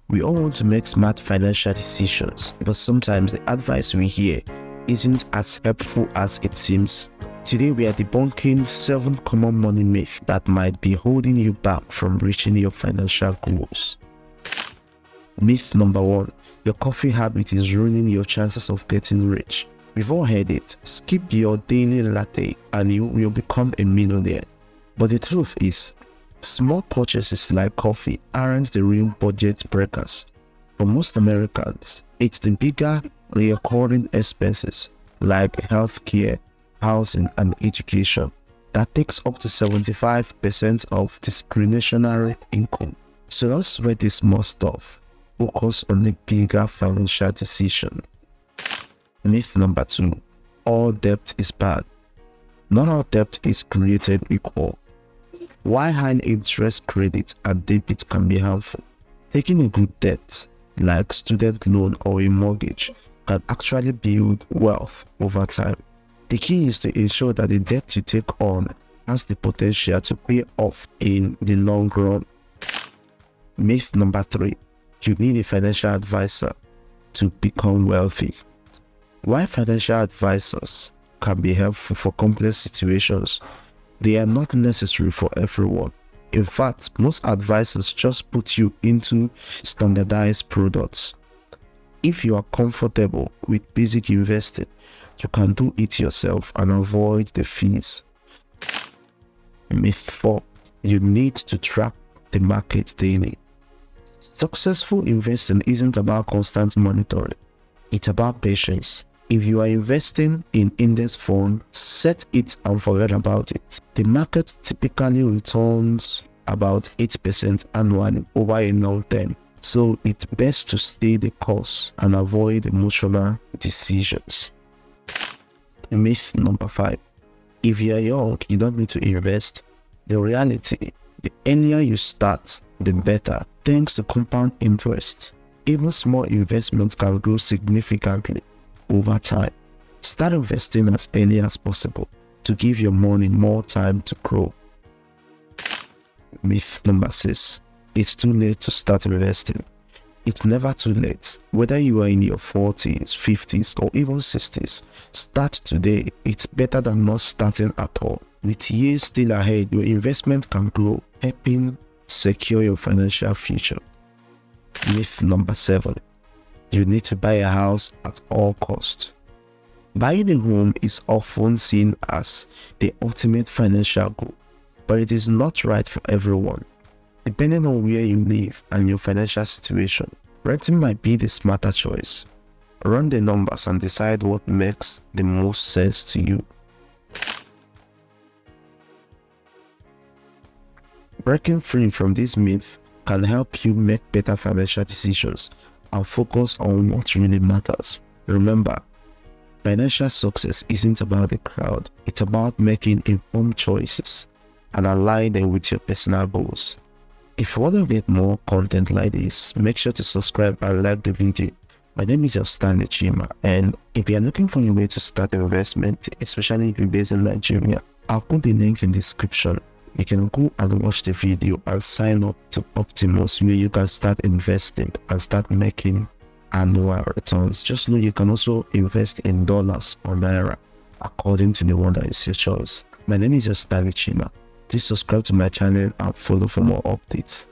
We all want to make smart financial decisions, but sometimes the advice we hear isn't as helpful as it seems. Today we are debunking 7 common money myths that might be holding you back from reaching your financial goals. Myth number 1. Your coffee habit is ruining your chances of getting rich. We've all heard it. Skip your daily latte and you will become a millionaire. But the truth is, small purchases like coffee aren't the real budget breakers. For most Americans, it's the bigger recurring expenses like healthcare, housing, and education that takes up to 75% of discretionary income. So don't sweat the small stuff. Focus on the bigger financial decision. Myth number 2. All debt is bad. Not all debt is created equal. While high interest credit and debit can be harmful, taking a good debt like student loan or a mortgage can actually build wealth over time. The key is to ensure that the debt you take on has the potential to pay off in the long run. Myth number 3. You need a financial advisor to become wealthy. While financial advisors can be helpful for complex situations, they are not necessary for everyone. In fact, most advisors just put you into standardized products. If you are comfortable with basic investing, you can do it yourself and avoid the fees. Myth 4. You need to track the market daily. Successful investing isn't about constant monitoring. It's about patience. If you are investing in index funds, set it and forget about it. The market typically returns about 8% annually over a long term, so it's best to stay the course and avoid emotional decisions. Myth number 5. If you are young, you don't need to invest. The reality, the earlier you start, the better. Thanks to compound interest, even small investments can grow significantly over time. Start investing as early as possible to give your money more time to grow. Myth number 6. It's too late to start investing. It's never too late. Whether you are in your 40s, 50s, or even 60s, start today. It's better than not starting at all. With years still ahead, your investment can grow, helping secure your financial future. Myth number 7. You need to buy a house at all costs. Buying a home is often seen as the ultimate financial goal, but it is not right for everyone. Depending on where you live and your financial situation, renting might be the smarter choice. Run the numbers and decide what makes the most sense to you. Breaking free from this myth can help you make better financial decisions and focus on what really matters. Remember, financial success isn't about the crowd. It's about making informed choices and aligning with your personal goals. If you want to get more content like this, make sure to subscribe and like the video. My name is Stanley Chima, and if you are looking for a way to start investment, especially if you're based in Nigeria, I'll put the link in the description. You can go and watch the video and sign up to Optimus, where you can start investing and start making annual returns. Just know you can also invest in dollars or naira according to the one that is your choice. My name is Stanley Chima. Please subscribe to my channel and follow for more updates.